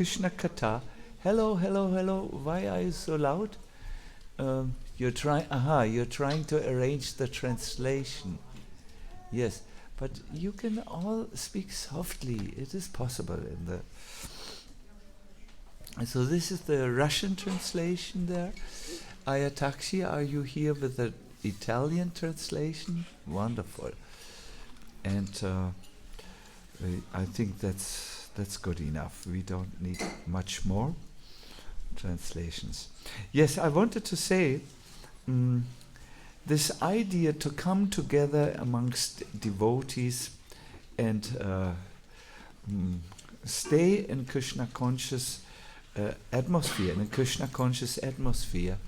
Krsna Katha. Hello, hello, hello. Why are you so loud? You're trying to arrange the translation. Yes, but you can all speak softly. It is possible in the. So this is the Russian translation there. Ayatakshi, are you here with the Italian translation? Wonderful. And I think that's good enough. We don't need much more translations. Yes, I wanted to say this idea to come together amongst devotees and stay in Krishna conscious atmosphere, in a Krishna conscious atmosphere,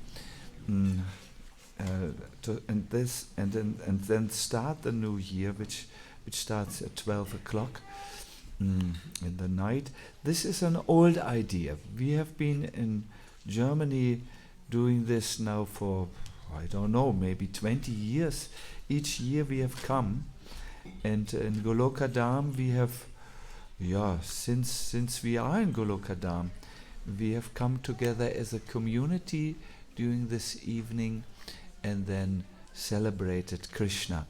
and then start the new year, which starts at 12 o'clock in the night. This is an old idea. We have been in Germany doing this now for, I don't know, maybe 20 years. Each year we have come, and in Golokadam we have, since we are in Golokadam, we have come together as a community during this evening and then celebrated Krishna.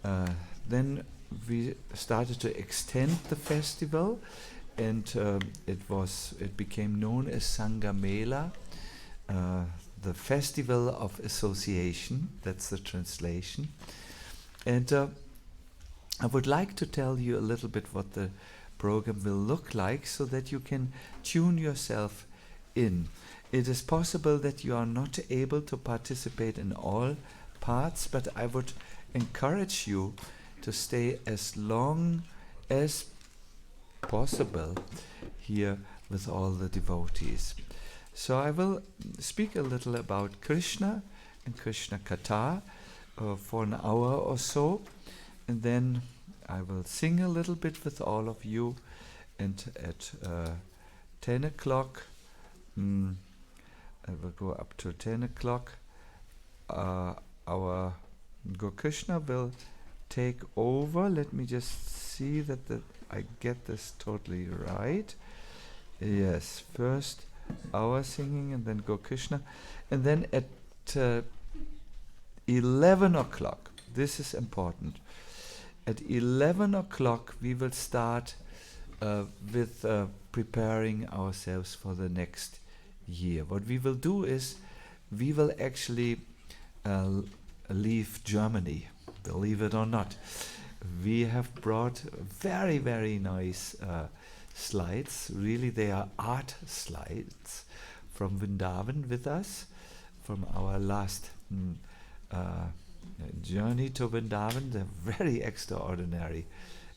Then we started to extend the festival, and it became known as Sanga Mela, the Festival of Association. That's the translation. And I would like to tell you a little bit what the program will look like so that you can tune yourself in. It is possible that you are not able to participate in all parts, but I would encourage you to stay as long as possible here with all the devotees. So I will speak a little about Krishna and Krsna Katha for an hour or so, and then I will sing a little bit with all of you, and at 10 o'clock, I will go up to 10 o'clock, our Gokrishna will take over. Let me just see that I get this totally right. Yes, first our singing and then Gokrishna. And then at 11 o'clock, this is important, at 11 o'clock we will start with preparing ourselves for the next year. What we will do is we will actually leave Germany, believe it or not. We have brought very, very nice slides. Really, they are art slides from Vrindavan with us, from our last journey to Vrindavan. They're very extraordinary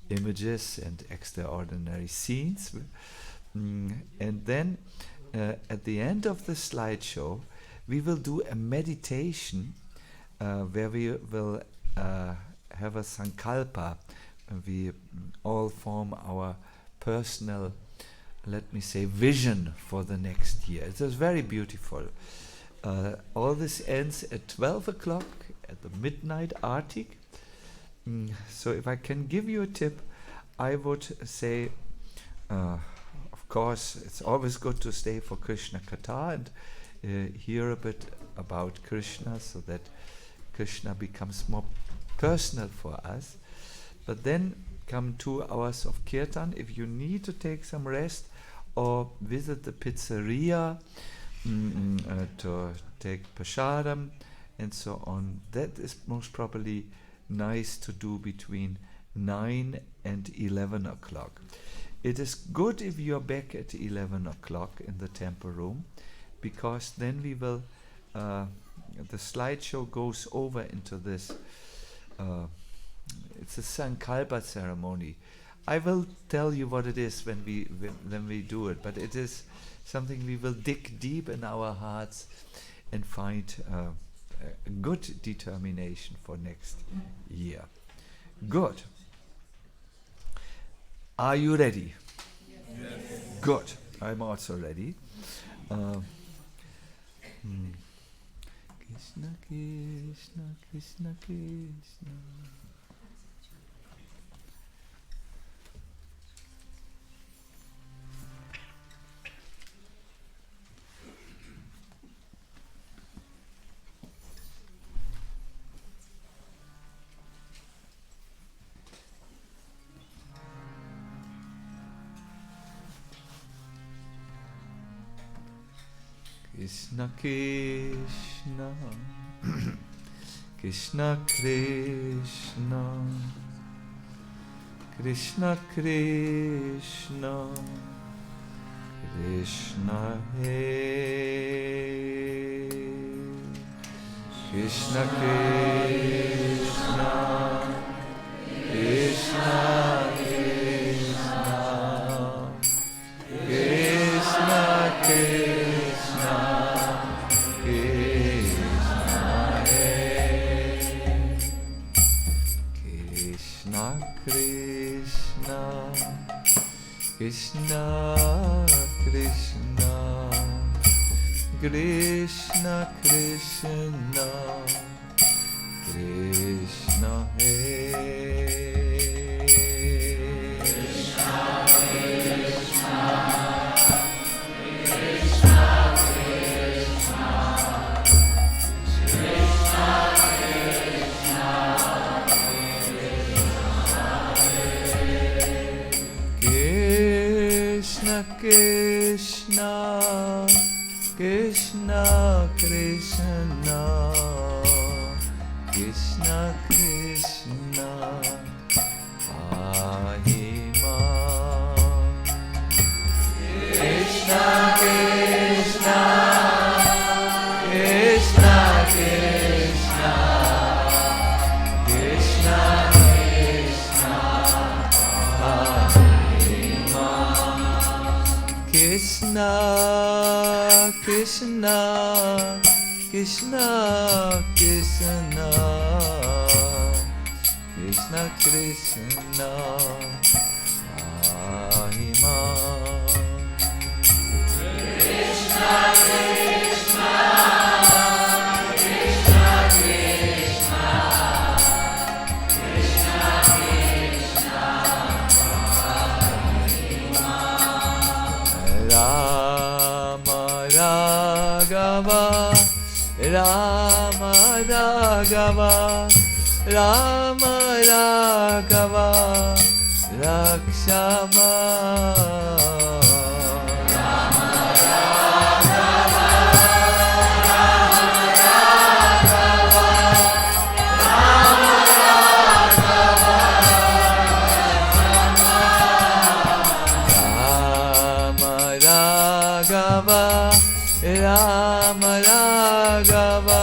images and extraordinary scenes. And then at the end of the slideshow, we will do a meditation where we will have a sankalpa. We all form our personal, let me say, vision for the next year. It is very beautiful. All this ends at 12 o'clock at the midnight artik. So if I can give you a tip, I would say, of course, it's always good to stay for Krsna Katha and hear a bit about Krishna so that Krishna becomes more personal for us. But then come 2 hours of kirtan. If you need to take some rest or visit the pizzeria to take prasadam and so on, that is most probably nice to do between 9 and 11 o'clock. It is good if you are back at 11 o'clock in the temple room, because then we will, the slideshow goes over into this, it's a Sankalpa ceremony. I will tell you what it is when we do it, but it is something we will dig deep in our hearts and find a good determination for next year. Good. Are you ready? Yes. Good. I'm also ready. Krishna, Krishna, Krishna, Krishna. Krishna Krishna Krishna Krishna Krishna Krishna Krishna Hare Krishna Krishna Krishna Krishna Krishna Krishna Krishna Krishna Krishna Krishna Krishna Krishna Krishna Krishna Krishna Krishna Ahima Krishna Krishna Krishna Krishna Krishna Krishna Krishna Krishna Krishna Krishna Krishna Ahima Krishna Krishna Krishna Krishna Krishna Krishna Rama Raghava Rama Raghava Rama Raghava Rakshama Rama Raghava Rama Raghava Rama Raghava Rama Raghava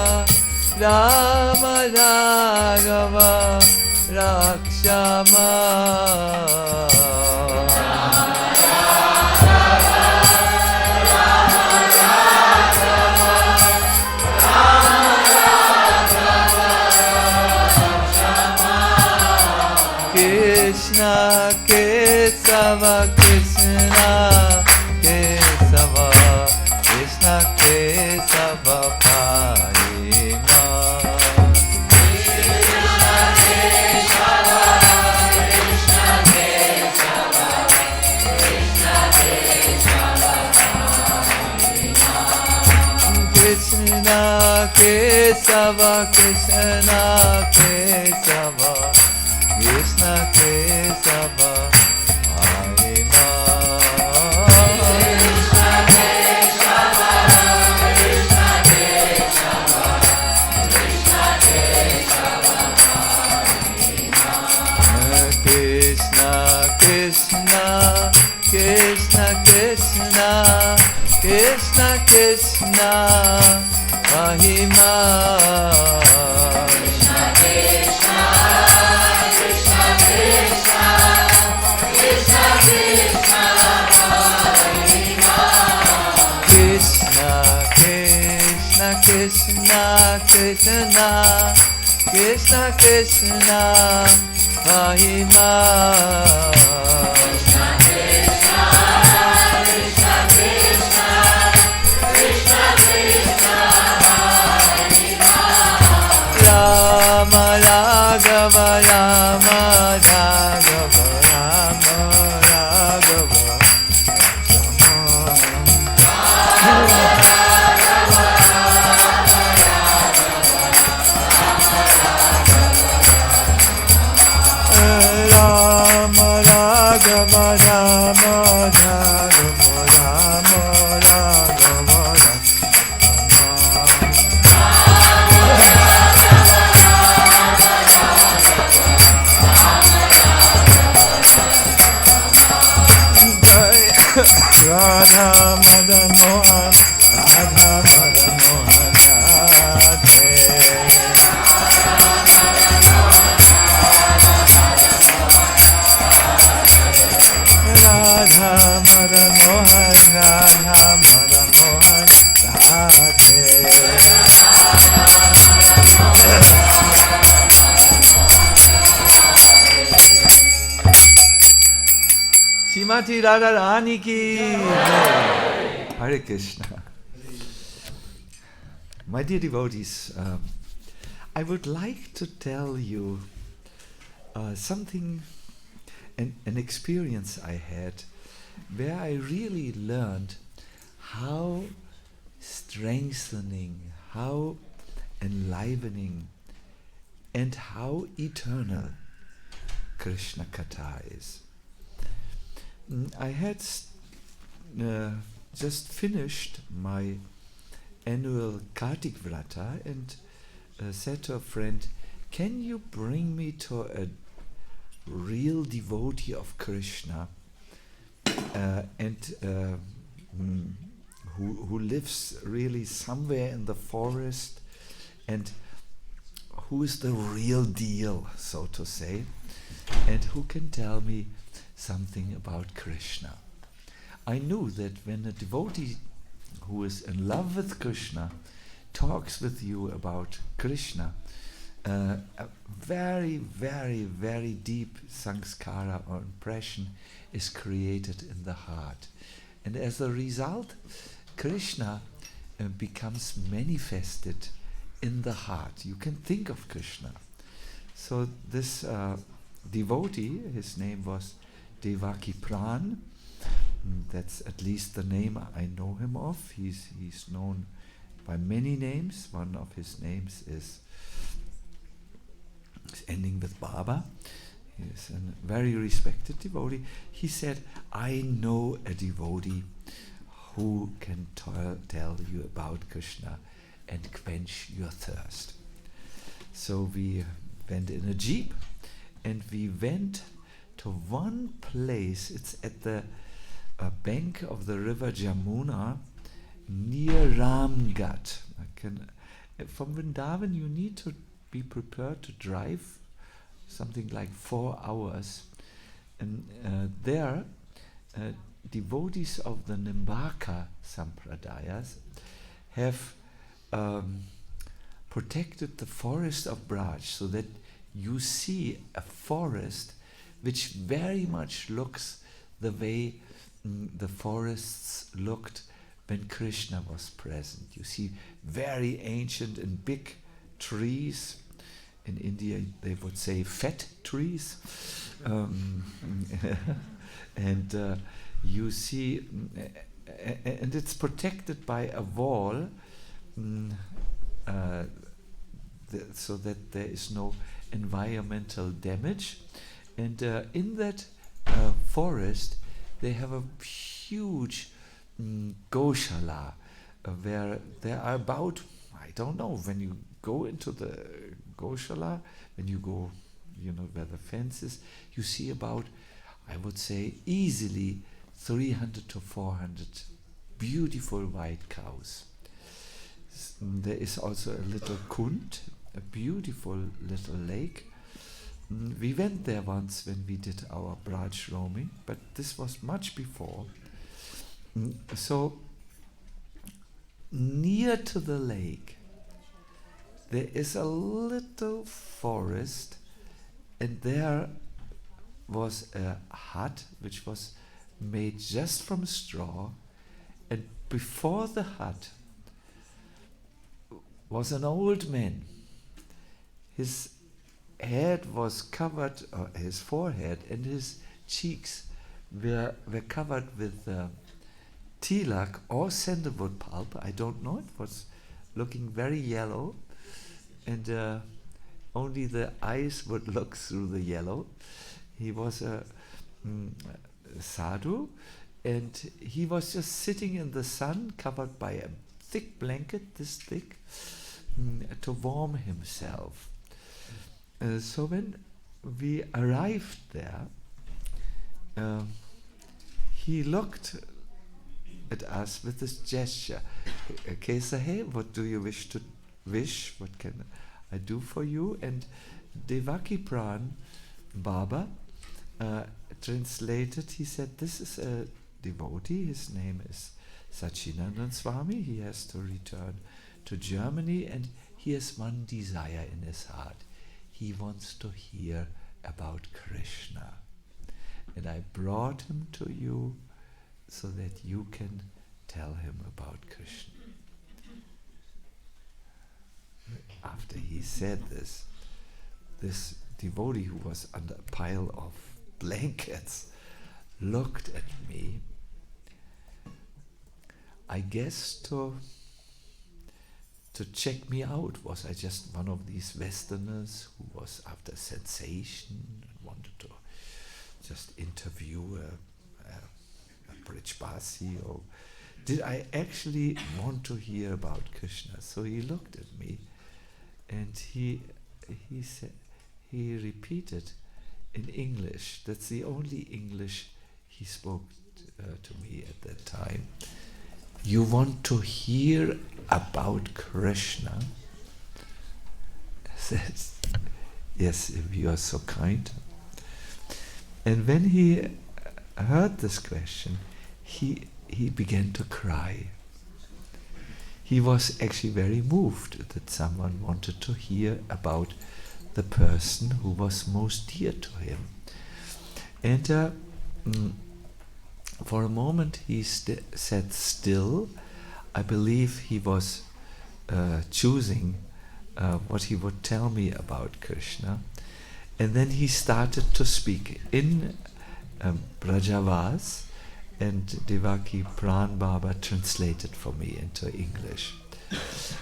Rama Raghava Rakshama Krishna Kesava Krishna Kesava Krishna Kesava Parima Krishna Kesava Krishna Kesava Krishna Kesava Parima Krishna Kesava Krishna Kesava Krishna Kesava Parima Krishna Krishna Krishna Krishna Mahima Krishna Krishna Krishna Krishna Krishna Krishna Mahima Krishna Krishna Krishna Krishna Krishna Krishna Mahima Rama Raghava Rama Raghava Rama Raghava Rama Raghava Rama Raghava Rama Raghava Radha Madan Mohan, Radha Madan Mohan, Radhe. Radha Madan Mohan, Radha Madan Mohan, Radhe. Shrimati Radharani ki Hare Krishna. My dear devotees, I would like to tell you something, an experience I had where I really learned how strengthening, how enlivening, and how eternal Krishna Katha is. I had just finished my annual Kartik Vrata and said to a friend, can you bring me to a real devotee of Krishna and who lives really somewhere in the forest and who is the real deal, so to say, and who can tell me something about Krishna. I knew that when a devotee who is in love with Krishna talks with you about Krishna, a very, very, very deep sanskara or impression is created in the heart. And as a result, Krishna becomes manifested in the heart. You can think of Krishna. So this devotee, his name was Devaki Pran. That's at least the name I know him of. He's known by many names. One of his names is ending with Baba. He is a very respected devotee. He said, I know a devotee who can tell you about Krishna and quench your thirst. So we went in a jeep and we went to one place. It's at the bank of the river Jamuna near Ramgat. From Vrindavan you need to be prepared to drive something like 4 hours, and there devotees of the Nimbaka Sampradayas have protected the forest of Braj so that you see a forest which very much looks the way the forests looked when Krishna was present. You see very ancient and big trees. In India they would say fat trees. And you see, and it's protected by a wall so that there is no environmental damage. And in that forest they have a huge Goshala where there are about, I don't know, when you go into the Goshala, when you go, where the fence is, you see about, I would say, easily 300 to 400 beautiful white cows. There is also a little Kund, a beautiful little lake. We went there once when we did our Braj roaming, but this was much before. So near to the lake there is a little forest, and there was a hut which was made just from straw, and before the hut was an old man. His head was covered, or his forehead and his cheeks were covered with tilak or sandalwood pulp. I don't know, it was looking very yellow, and only the eyes would look through the yellow. He was a sadhu, and he was just sitting in the sun covered by a thick blanket, this thick, to warm himself. So when we arrived there, he looked at us with this gesture. Kesahe, what do you wish to wish? What can I do for you? And Devaki Pran Baba translated, he said, this is a devotee, his name is Sachinandan Swami, he has to return to Germany and he has one desire in his heart. He wants to hear about Krishna. And I brought him to you so that you can tell him about Krishna. After he said this, this devotee who was under a pile of blankets looked at me, I guess to check me out. Was I just one of these Westerners who was after sensation and wanted to just interview a Brijbasi, or did I actually want to hear about Krishna? So he looked at me and he said, he repeated in English, that's the only English he spoke to me at that time. You want to hear about Krishna? I said, yes, if you are so kind. And when he heard this question, he began to cry. He was actually very moved that someone wanted to hear about the person who was most dear to him. And for a moment he sat still. I believe he was choosing what he would tell me about Krishna. And then he started to speak in Brajavas, and Devaki Pran Baba translated for me into English.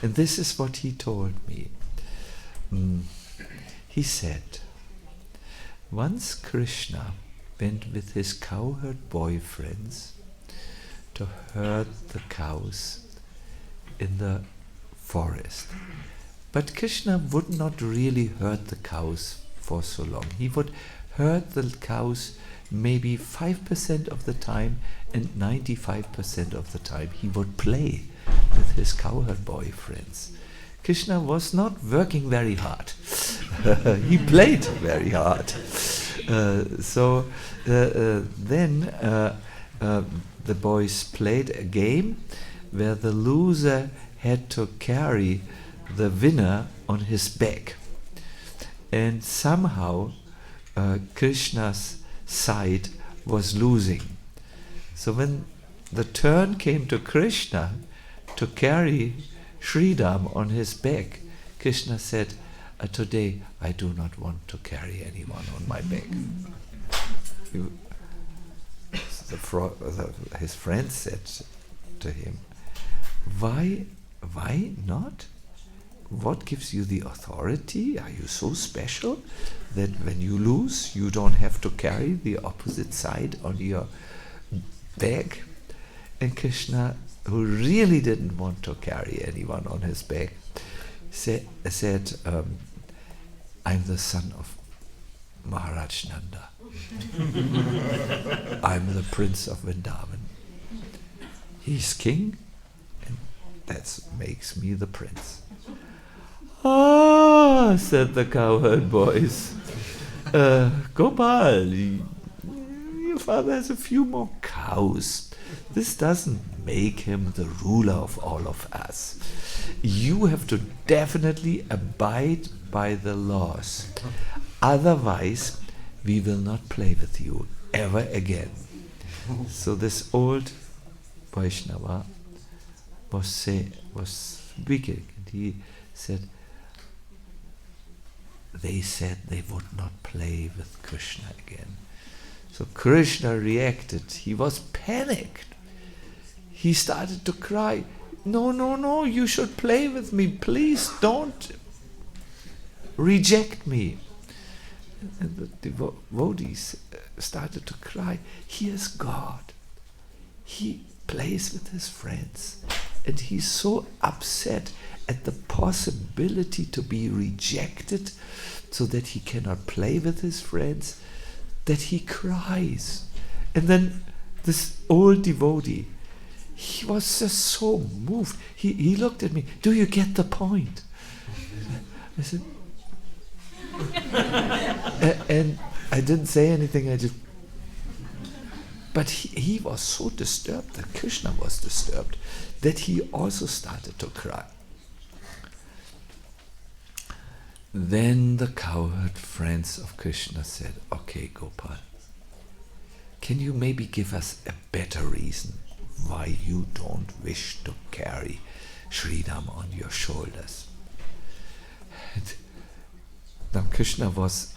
And this is what he told me. He said, once Krishna went with his cowherd boyfriends to herd the cows in the forest. But Krishna would not really herd the cows for so long. He would herd the cows maybe 5% of the time, and 95% of the time he would play with his cowherd boyfriends. Krishna was not working very hard. He played very hard. Then the boys played a game where the loser had to carry the winner on his back. And somehow Krishna's side was losing. So when the turn came to Krishna to carry Sridham on his back, Krishna said, today I do not want to carry anyone on my back. His friends said to him, why not? What gives you the authority? Are you so special that when you lose, you don't have to carry the opposite side on your back? And Krishna, who really didn't want to carry anyone on his back, said, I'm the son of Maharaj Nanda. I'm the prince of Vrindavan. He's king, and that makes me the prince. Ah, said the cowherd boys. Gopal, your father has a few more cows. This doesn't make him the ruler of all of us. You have to definitely abide by the laws. Otherwise, we will not play with you ever again. So this old Vaishnava was speaking, and he said, they said they would not play with Krishna again. So Krishna reacted. He was panicked. He started to cry. No, you should play with me. Please don't reject me. And the devotees started to cry. Here's God. He plays with his friends. And he's so upset at the possibility to be rejected so that he cannot play with his friends that he cries. And then this old devotee, he was just so moved. He looked at me, do you get the point? I said, and I didn't say anything, but he was so disturbed, that Krishna was disturbed, that he also started to cry. Then the cowherd friends of Krishna said, okay, Gopal, can you maybe give us a better reason why you don't wish to carry Sridham on your shoulders? And now Krishna was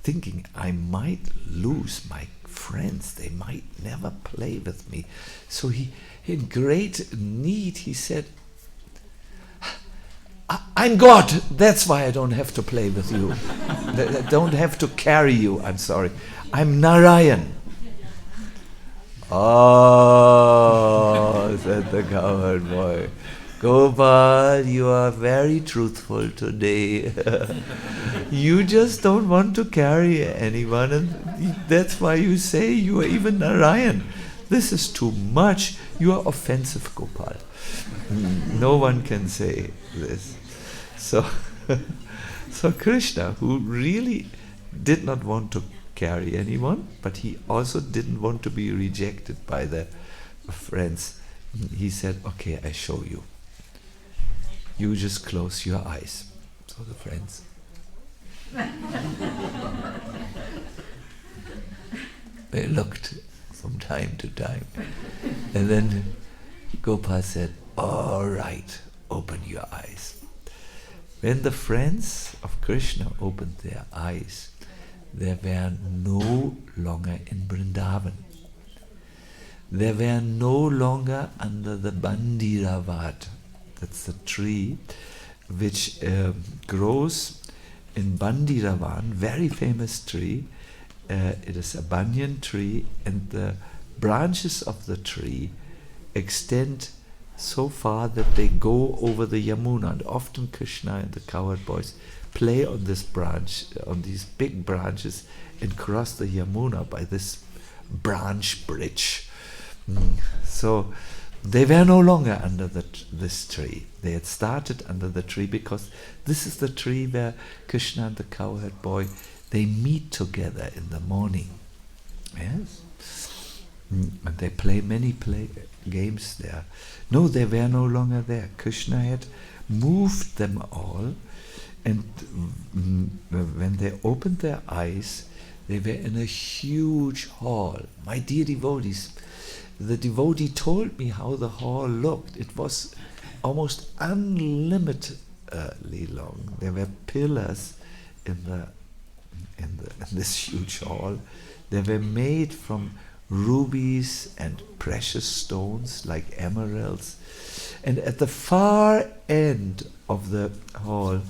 thinking, I might lose my friends, they might never play with me. So he, in great need, he said, I'm God, that's why I don't have to play with you. I don't have to carry you, I'm sorry. I'm Narayan. Oh, said the cowherd boy. Gopal, you are very truthful today. You just don't want to carry anyone, and that's why you say you are even Narayan. This is too much. You are offensive, Gopal. No one can say this. So Krishna, who really did not want to carry anyone, but he also didn't want to be rejected by the friends, he said, okay, I show you. You just close your eyes. So the friends. They looked from time to time. And then Gopal said, all right, open your eyes. When the friends of Krishna opened their eyes, they were no longer in Vrindavan. They were no longer under the Bandiravat. That's the tree which grows in Bandiravan, very famous tree. It is a banyan tree, and the branches of the tree extend so far that they go over the Yamuna. And often Krishna and the cowherd boys play on this branch, on these big branches, and cross the Yamuna by this branch bridge. So they were no longer under this tree. They had started under the tree because this is the tree where Krishna and the cowherd boy, they meet together in the morning. Yes? And they play many games there. No, they were no longer there. Krishna had moved them all, and when they opened their eyes, they were in a huge hall. My dear devotees, the devotee told me how the hall looked. It was almost unlimitedly long. There were pillars in this huge hall. They were made from rubies and precious stones like emeralds. And at the far end of the hall,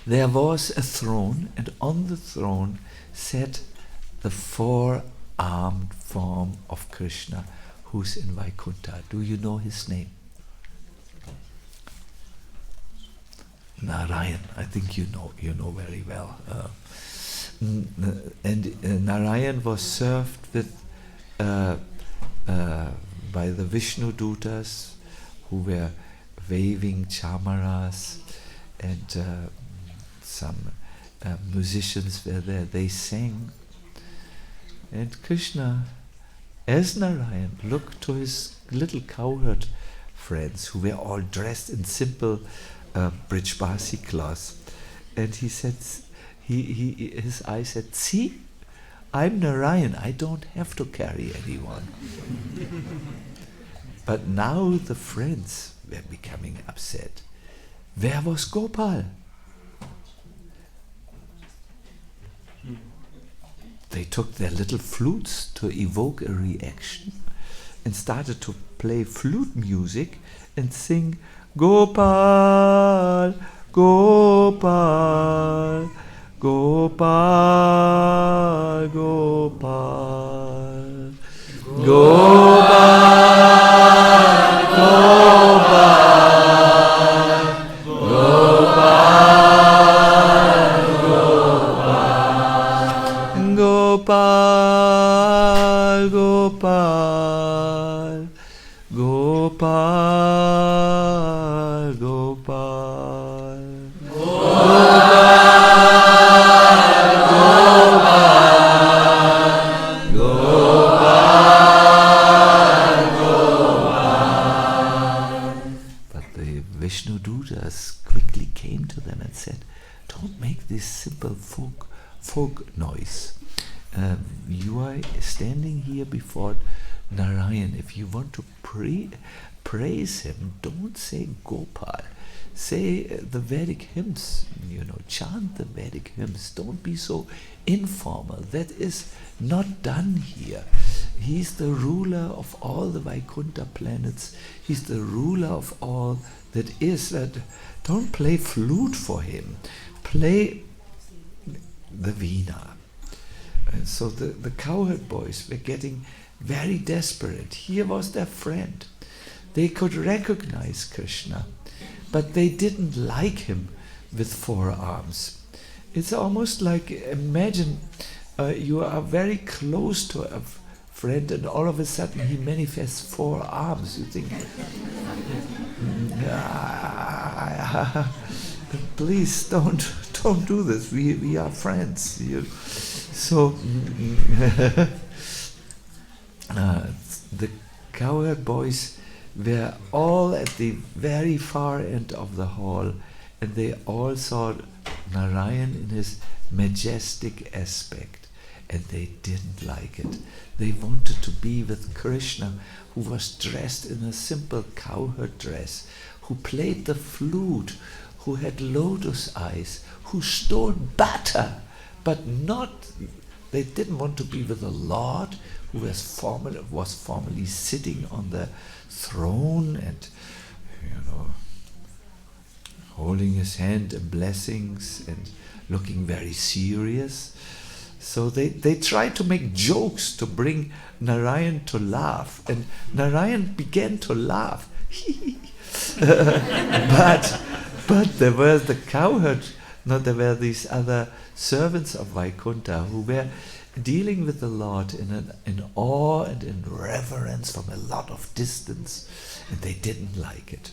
there was a throne, and on the throne sat the four-armed form of Krishna, who's in Vaikuntha. Do you know his name? Narayan. I think you know very well. And Narayan was served with by the Vishnu Dutas, who were waving chamaras, and some musicians were there. They sang, and Krishna, as Narayan, looked to his little cowherd friends, who were all dressed in simple Brijbasi cloths, and he said, his eyes said, see, I'm Narayan, I don't have to carry anyone. But now the friends were becoming upset. Where was Gopal? They took their little flutes to evoke a reaction and started to play flute music and sing, Gopal, Gopal, Gopal, Gopal, Gopal, Gopal, Gopal, Gopal, Gopal, Gopal, Gopal, But the Vishnu Dutas quickly came to them and said, "Don't make this simple folk noise. You are standing here before Narayan. If you want to praise him, don't say Gopal. Say the Vedic hymns, chant the Vedic hymns. Don't be so informal. That is not done here. He's the ruler of all the Vaikuntha planets. He's the ruler of all that is. Don't play flute for him. Play the Veena." And so the cowherd boys were getting very desperate. Here was their friend. They could recognize Krishna, but they didn't like him with 4 arms. It's almost like, imagine you are very close to a friend and all of a sudden he manifests 4 arms. You think, please don't do this. We are friends. So the cowherd boys were all at the very far end of the hall, and they all saw Narayan in his majestic aspect, and they didn't like it. They wanted to be with Krishna, who was dressed in a simple cowherd dress, who played the flute, who had lotus eyes, who stored butter, but they didn't want to be with the Lord, who was formerly sitting on the throne and holding his hand in blessings and looking very serious. So they tried to make jokes to bring Narayan to laugh, and Narayan began to laugh. but there were the cowherd. There were these other servants of Vaikuntha who were dealing with the Lord in awe and in reverence from a lot of distance, and they didn't like it.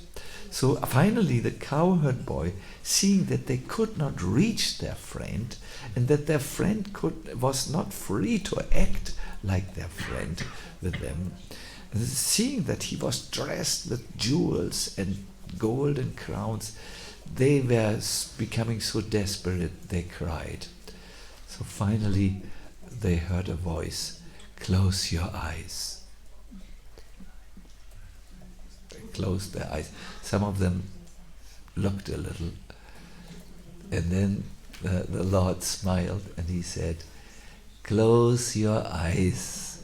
So finally the cowherd boy, seeing that they could not reach their friend and that their friend was not free to act like their friend with them, seeing that he was dressed with jewels and golden crowns, they were becoming so desperate they cried. So finally they heard a voice, "Close your eyes." They closed their eyes. Some of them looked a little, and then the Lord smiled and he said, "Close your eyes."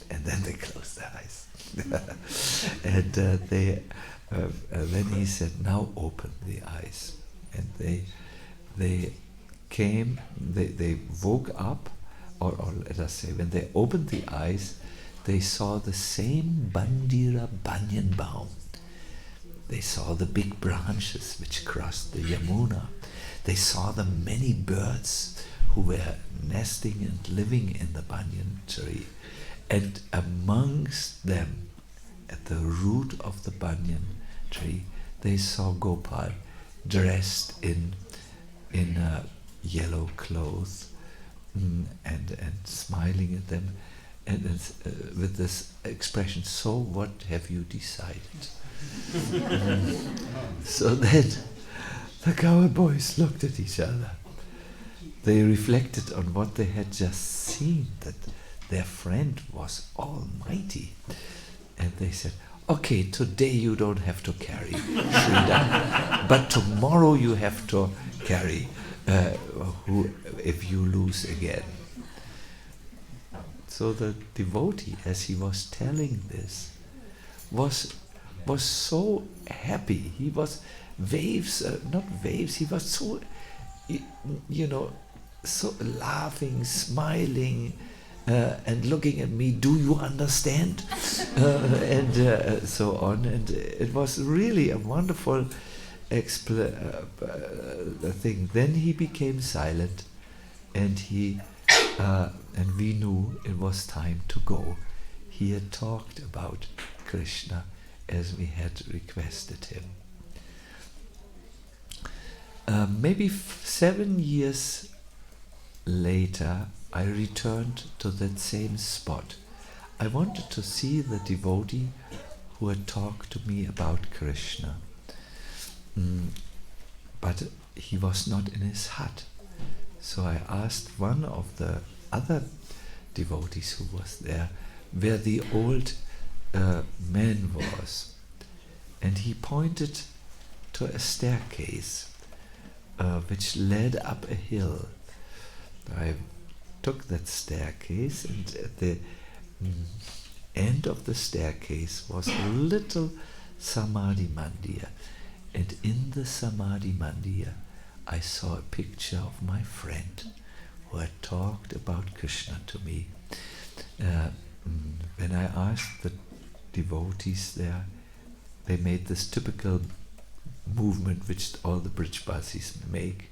And then they closed their eyes. And then he said, "Now open the eyes." And they came, they woke up, or let us say, when they opened the eyes, they saw the same Bandira banyan baum. They saw the big branches which crossed the Yamuna. They saw the many birds who were nesting and living in the banyan tree. And amongst them, at the root of the banyan tree, they saw Gopal dressed in yellow clothes and smiling at them, and with this expression, "So what have you decided?" So then the cowherd boys looked at each other. They reflected on what they had just seen, that their friend was almighty. And they said, "Okay, today you don't have to carry Sridhar, but tomorrow you have to carry if you lose again." So the devotee, as he was telling this, was so happy. He was he was so, so laughing, smiling, and looking at me, "Do you understand?" and so on. And it was really a wonderful thing. Then he became silent, and we knew it was time to go. He had talked about Krishna as we had requested him. Maybe 7 years later, I returned to that same spot. I wanted to see the devotee who had talked to me about Krishna. But he was not in his hut. So I asked one of the other devotees who was there where the old man was. And he pointed to a staircase which led up a hill. I took that staircase, and at the end of the staircase was a little Samadhi Mandir. And in the Samadhi Mandir, I saw a picture of my friend who had talked about Krishna to me. When I asked the devotees there, they made this typical movement which all the Brijbasis make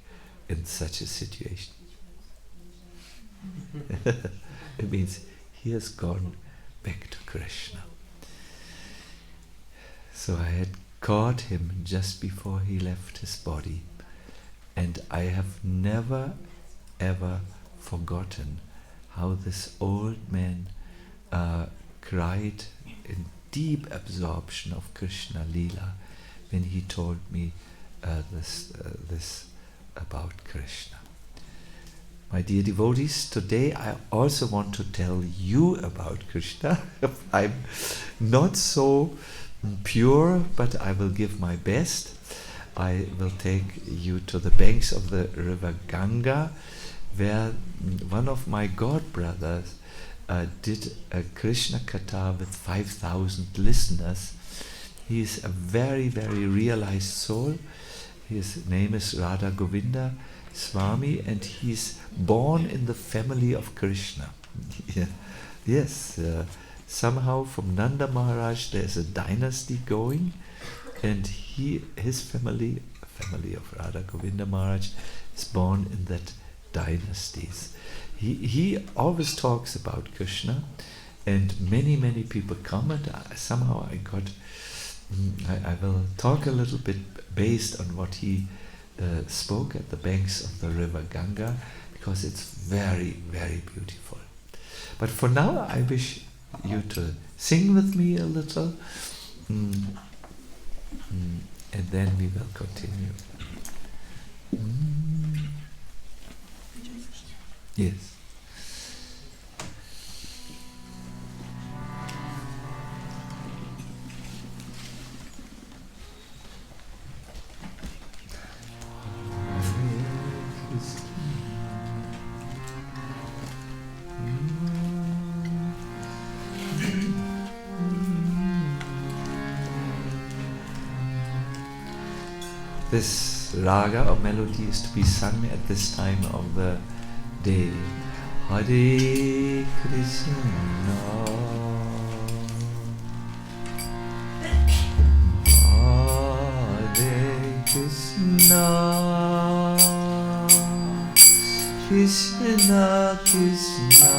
in such a situation. It means he has gone back to Krishna. So I had caught him just before he left his body, and I have never ever forgotten how this old man cried in deep absorption of Krsna Lila when he told me this about Krishna. My dear devotees, today I also want to tell you about Krishna. I'm not so pure, but I will give my best. I will take you to the banks of the river Ganga, where one of my god brothers did a Krishna Katha with 5,000 listeners. He is a very, very realized soul. His name is Radha Govinda Swami, and he's born in the family of Krishna. Yes, somehow from Nanda Maharaj there's a dynasty going, and his family of Radha Govinda Maharaj, is born in that dynasties. He always talks about Krishna, and many people come, and somehow I will talk a little bit based on what he spoke at the banks of the river Ganga, because it's very, very beautiful. But for now, I wish you to sing with me a little, and then we will continue. Yes. This raga or melody is to be sung at this time of the day. Hare Krishna, Hare Krishna, Krishna Krishna,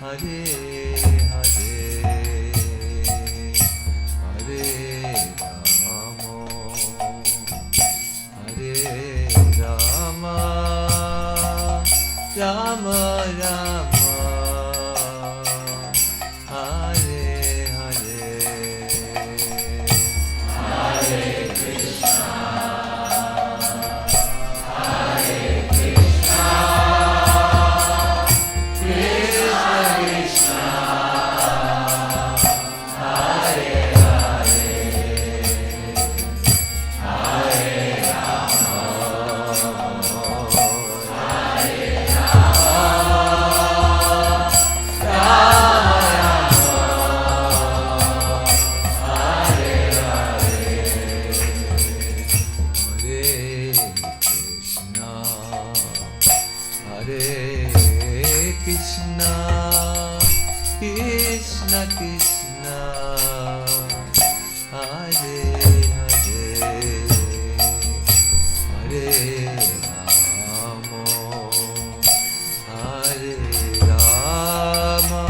Hare Hare Rama Rama, Hare Hare, Hare Krishna, Hare Krishna, Krishna Krishna, Hare Hare, Hare Rama, Hare Krishna, Krishna Krishna, Hare Hare, Hare Rama, Hare Rama,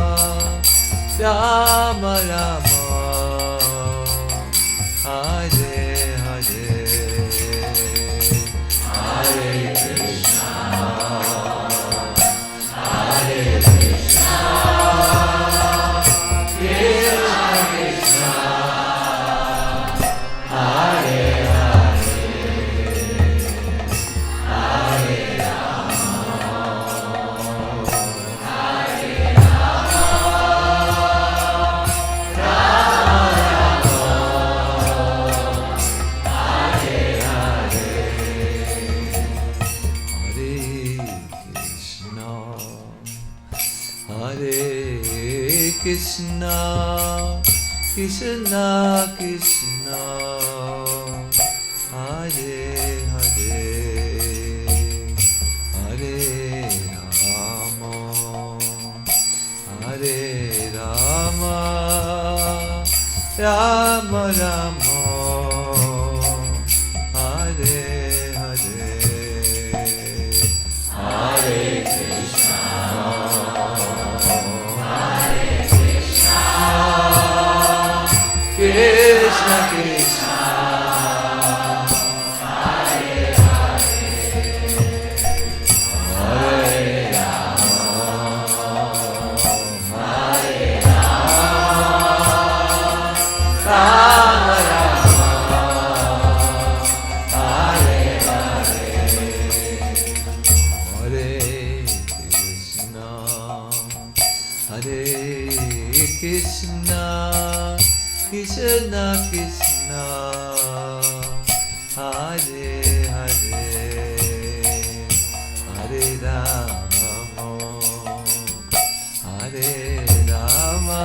Rama Rama, Hare Hare, Hare Krishna, Hare Krishna, Krishna Krishna, Hare Hare, Hare Rama, Hare Rama, Krishna, Krishna Krishna, Hare Hare, Hare Rama, Hare Rama, Rama Rama, Hare Hare, Hare Krishna, Krishna Krishna, Hare Hare, Hare Rama, Hare Rama, Rama Rama, Hare Hare, Hare Krishna, Hare Krishna, Krishna Krishna, Hare Hare, Hare Rama, Hare Rama,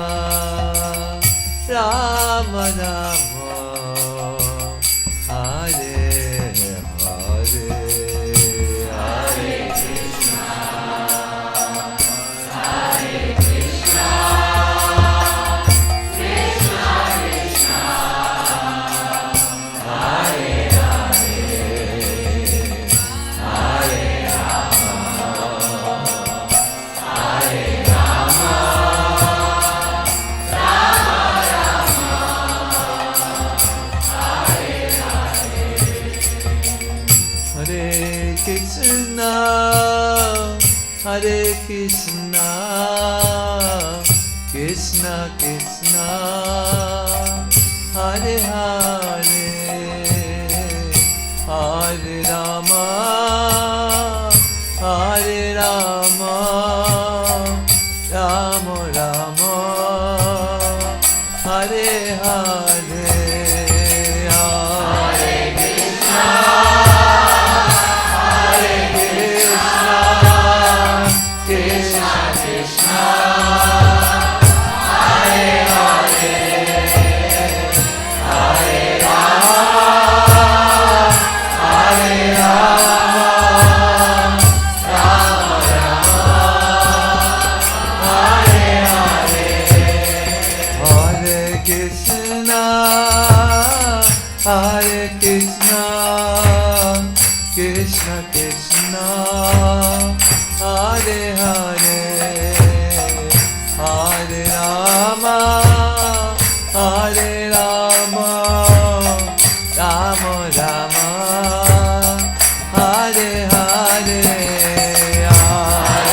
Rama Rama, Hare Hare, Hare Krishna, Hare Krishna, Krishna Krishna, Hare Hare, Hare Rama, Hare Rama, Rama Rama, Hare Hare, Hare Krishna, Hare Krishna, Krishna Krishna, Hare Hare, Hare Rama, Hare Rama, Rama Rama, Hare Hare, Hare Krishna, Hare Krishna, Krishna Krishna, Hare Hare, Hare Rama, Hare Rama, Rama Rama, Hare Hare, Hare Krishna, Hare Krishna, Krishna Krishna, Hare Hare, Hare Rama, Hare Rama, Rama Rama, Hare Hare, Hare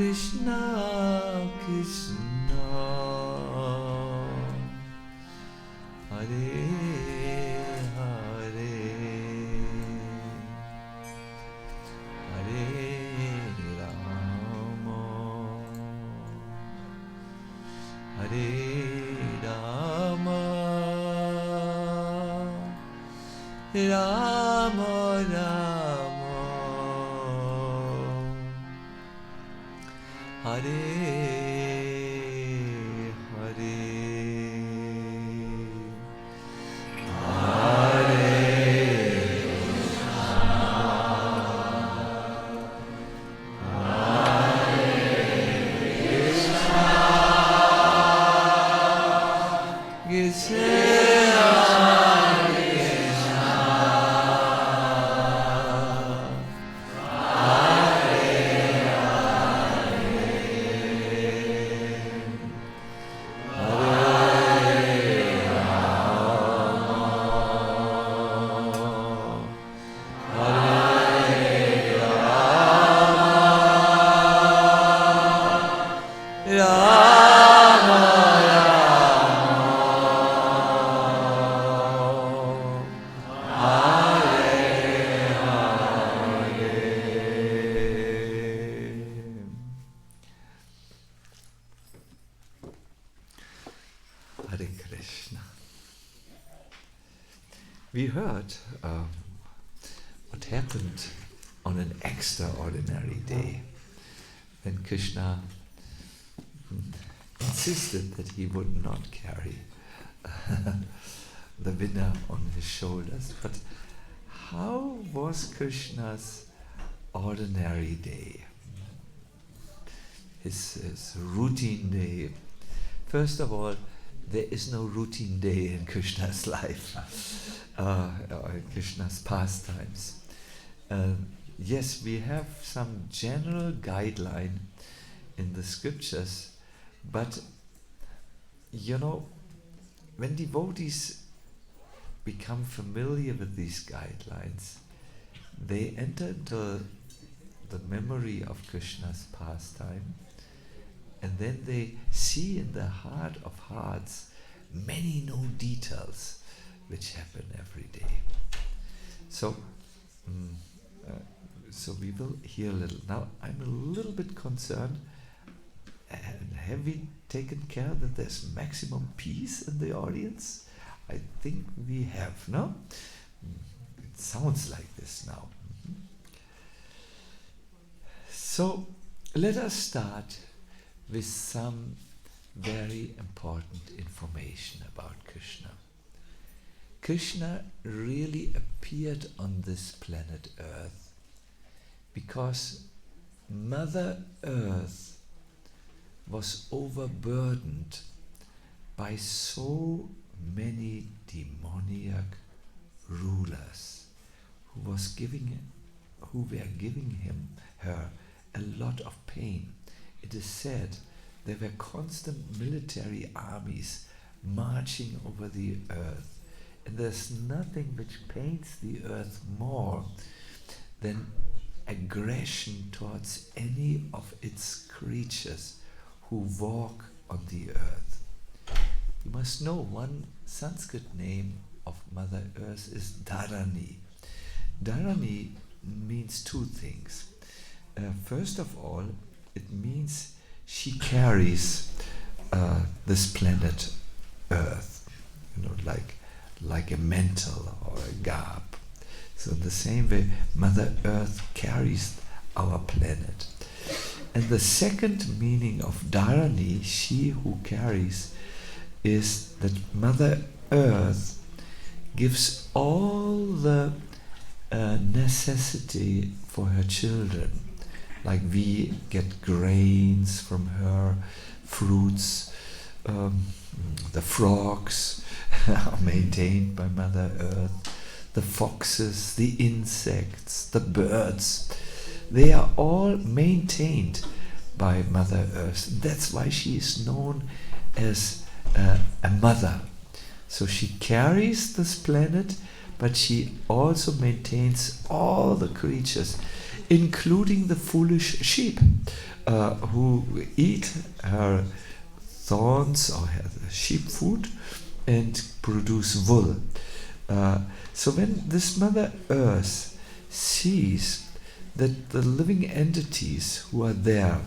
Krishna, Krishna, Hare Hare, Hare Rama, Hare Rama, Rama Rama, Hare Hare, Hare Hare Krishna. We heard what happened on an extraordinary day when Krishna insisted that he would not carry the winner on his shoulders. But how was Krishna's ordinary day? His routine day. First of all, there is no routine day in Krishna's life, or in Krishna's pastimes. Yes, we have some general guideline in the scriptures, but you know, when devotees become familiar with these guidelines, they enter into the memory of Krishna's pastime, and then they see in the heart of hearts many new details which happen every day. So we will hear a little. Now I'm a little bit concerned. Have we taken care that there's maximum peace in the audience? I think we have, no? It sounds like this now. So let us start with some very important information about Krishna. Krishna really appeared on this planet Earth because Mother Earth was overburdened by so many demoniac rulers who were giving her a lot of pain. It is said there were constant military armies marching over the earth, and there's nothing which pains the earth more than aggression towards any of its creatures who walk on the earth. You must know one Sanskrit name of Mother Earth is Dharani. Dharani means two things. First of all, it means she carries this planet Earth, like a mantle or a garb. So in the same way, Mother Earth carries our planet. And the second meaning of Dharani, she who carries, is that Mother Earth gives all the necessity for her children. Like we get grains from her, fruits, the frogs are maintained by Mother Earth, the foxes, the insects, the birds, they are all maintained by Mother Earth. That's why she is known as a mother. So she carries this planet, but she also maintains all the creatures, including the foolish sheep. who eat her thorns or her sheep food and produce wool. So when this Mother Earth sees that the living entities who are there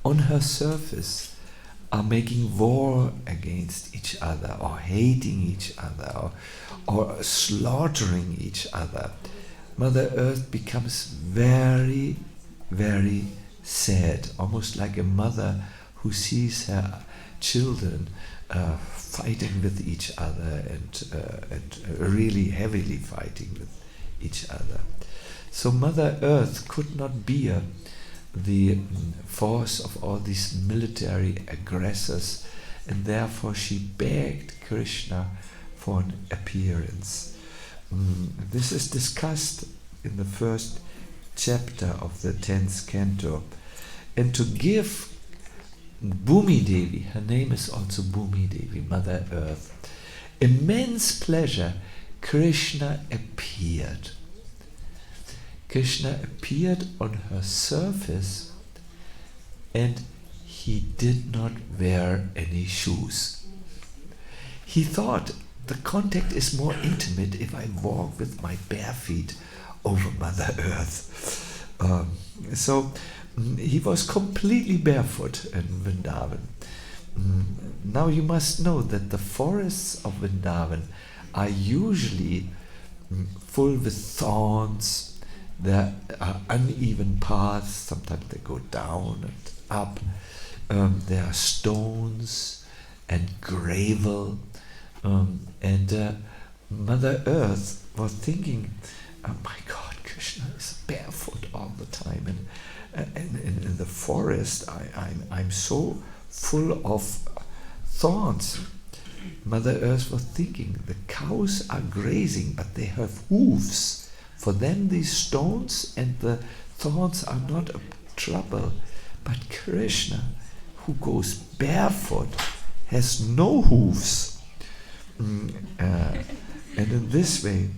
on her surface are making war against each other, or hating each other, or slaughtering each other, Mother Earth becomes very, very sad, almost like a mother who sees her children fighting with each other and really heavily fighting with each other. So Mother Earth could not bear the force of all these military aggressors, and therefore she begged Krishna for an appearance. This is discussed in the first chapter of the 10th canto. And to give Bhumi Devi, her name is also Bhumi Devi, Mother Earth, immense pleasure, Krishna appeared. Krishna appeared on her surface, and he did not wear any shoes. He thought the contact is more intimate if I walk with my bare feet over Mother Earth. So he was completely barefoot in Vrindavan. Now you must know that the forests of Vrindavan are usually full with thorns. There are uneven paths, sometimes they go down and up. There are stones and gravel. And Mother Earth was thinking, oh my God, Krishna is barefoot all the time. And in the forest, I'm so full of thorns. Mother Earth was thinking, the cows are grazing, but they have hooves. For them, these stones and the thorns are not a trouble. But Krishna, who goes barefoot, has no hooves. And in this way,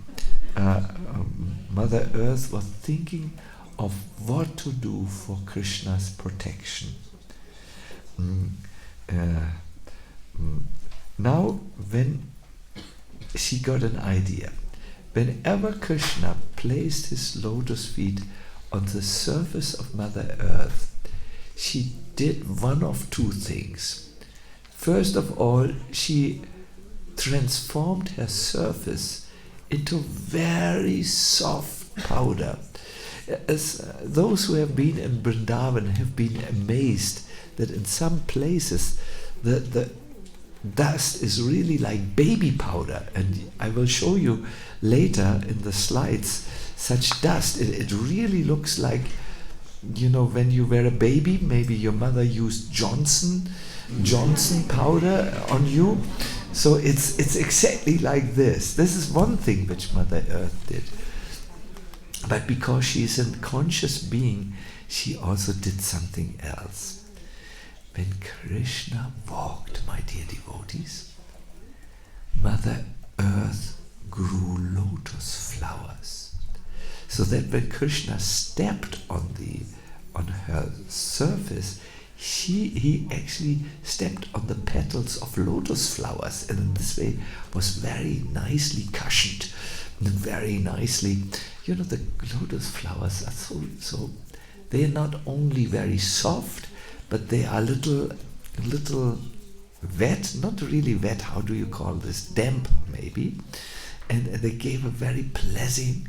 Mother Earth was thinking of what to do for Krishna's protection. Now, when she got an idea, whenever Krishna placed his lotus feet on the surface of Mother Earth, she did one of two things. First of all, she transformed her surface into very soft powder. As those who have been in Vrindavan have been amazed that in some places the dust is really like baby powder, and I will show you later in the slides such dust. It really looks like, you know, when you were a baby, maybe your mother used Johnson powder on you. So it's exactly like this. This is one thing which Mother Earth did. But because she is a conscious being, she also did something else. When Krishna walked, my dear devotees, Mother Earth grew lotus flowers. So that when Krishna stepped on her surface, he actually stepped on the petals of lotus flowers, and in this way was very nicely cushioned and very nicely. You know, the lotus flowers are so they are not only very soft, but they are little wet, not really wet, how do you call this, damp maybe, and they gave a very pleasant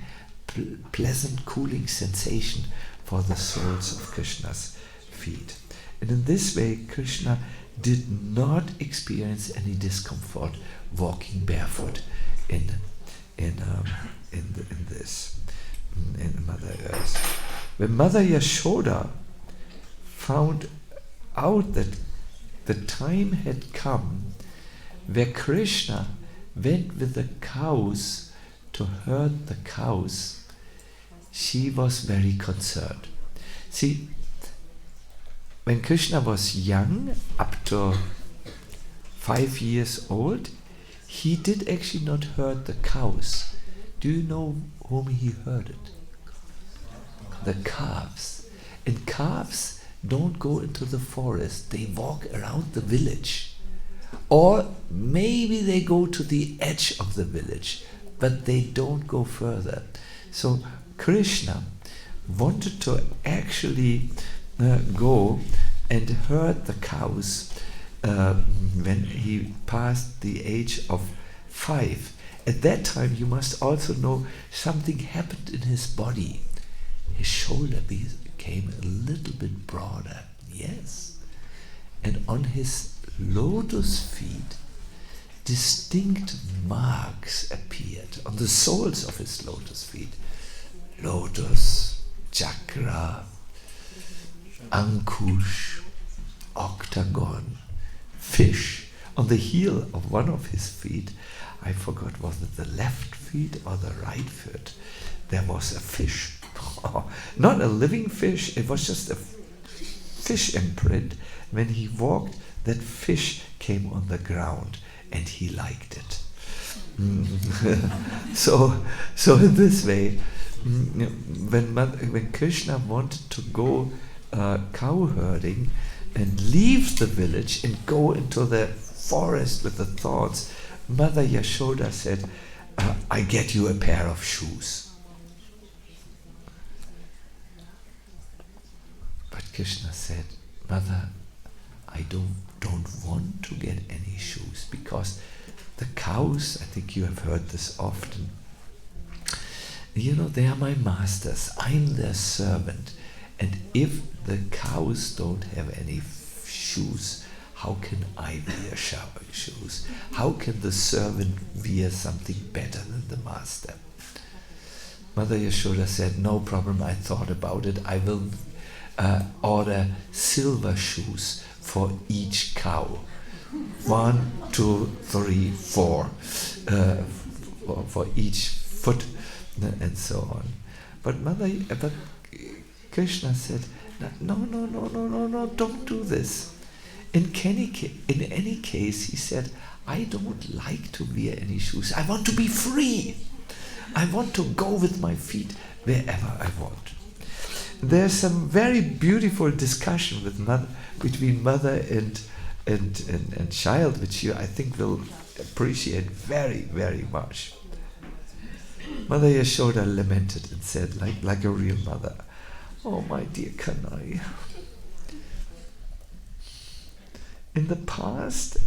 cooling sensation for the soles of Krishna's feet. And in this way, Krishna did not experience any discomfort walking barefoot in Mother Earth. When Mother Yashoda found out that the time had come where Krishna went with the cows to herd the cows, she was very concerned. See, when Krishna was young, up to 5 years old, he did actually not herd the cows. Do you know whom he herded? The calves. And calves don't go into the forest, they walk around the village. Or maybe they go to the edge of the village, but they don't go further. So Krishna wanted to actually go and herd the cows when he passed the age of 5. At that time, you must also know something happened in his body. His shoulder became a little bit broader, yes. And on his lotus feet, distinct marks appeared on the soles of his lotus feet. Lotus, chakra, ankush, octagon, fish. On the heel of one of his feet, I forgot, was it the left feet or the right foot, there was a fish. Not a living fish, it was just a fish imprint. When he walked, that fish came on the ground and he liked it. So in this way, when Krishna wanted to go cow herding and leave the village and go into the forest with the thoughts, Mother Yashoda said, I get you a pair of shoes. But Krishna said, Mother, I don't want to get any shoes, because the cows, I think you have heard this often, they are my masters, I'm their servant, and if the cows don't have any shoes, how can I wear shoes? How can the servant wear something better than the master? Mother Yashoda said, no problem, I thought about it, I will order silver shoes for each cow. 1, 2, 3, 4 for each foot, and so on. But Krishna said, no, don't do this. In any case, he said, I don't like to wear any shoes. I want to be free. I want to go with my feet wherever I want. There's some very beautiful discussion between mother and child, which you, I think, will appreciate very, very much. Mother Yashoda lamented and said, like a real mother, oh my dear Kanai, in the past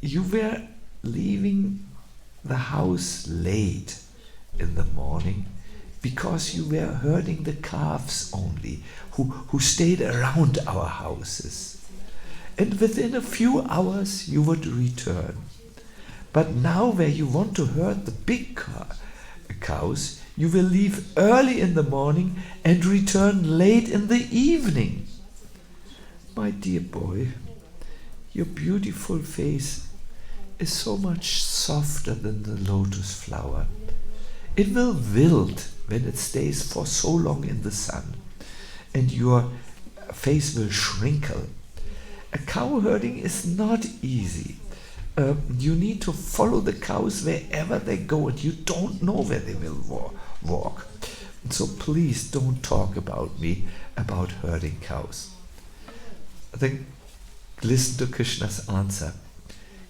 you were leaving the house late in the morning because you were herding the calves only, who stayed around our houses. And within a few hours you would return. But now where you want to herd the big cows, you will leave early in the morning and return late in the evening. My dear boy, your beautiful face is so much softer than the lotus flower. It will wilt when it stays for so long in the sun, and your face will shrinkle. A cow herding is not easy. You need to follow the cows wherever they go, and you don't know where they will walk. So please don't talk about herding cows. I think, listen to Krishna's answer.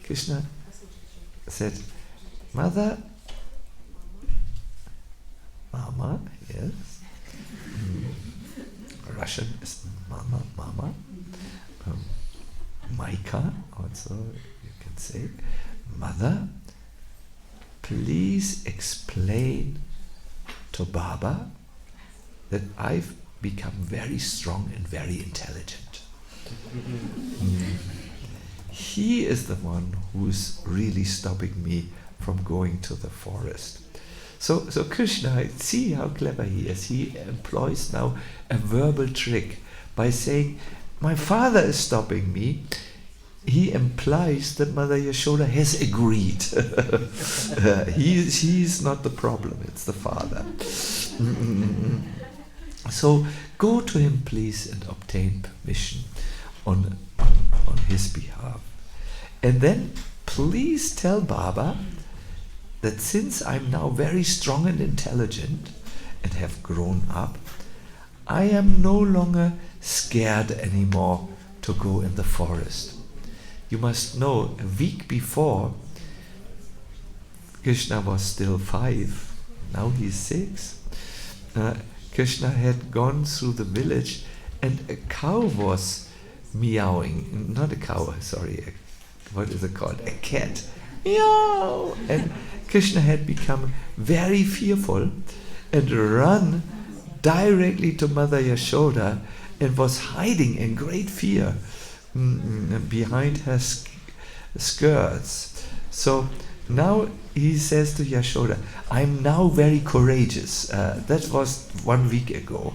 Krishna said, Mother, Mama, yes. Russian is Mama. Maika, also you can say. Mother, please explain to Baba that I've become very strong and very intelligent. He is the one who's really stopping me from going to the forest. So Krishna, see how clever he is. He employs now a verbal trick by saying, my father is stopping me. He implies that Mother Yashoda has agreed. He's not the problem, it's the father. So go to him, please, and obtain permission on his behalf. And then please tell Baba that since I'm now very strong and intelligent and have grown up, I am no longer scared anymore to go in the forest. You must know, a week before, Krishna was still 5, now he's 6. Krishna had gone through the village and a cow was meowing. Not a cow, sorry, what is it called? A cat. Meow! And Krishna had become very fearful and run directly to Mother Yashoda and was hiding in great fear behind her skirts. So now he says to Yashoda, I'm now very courageous. That was 1 week ago.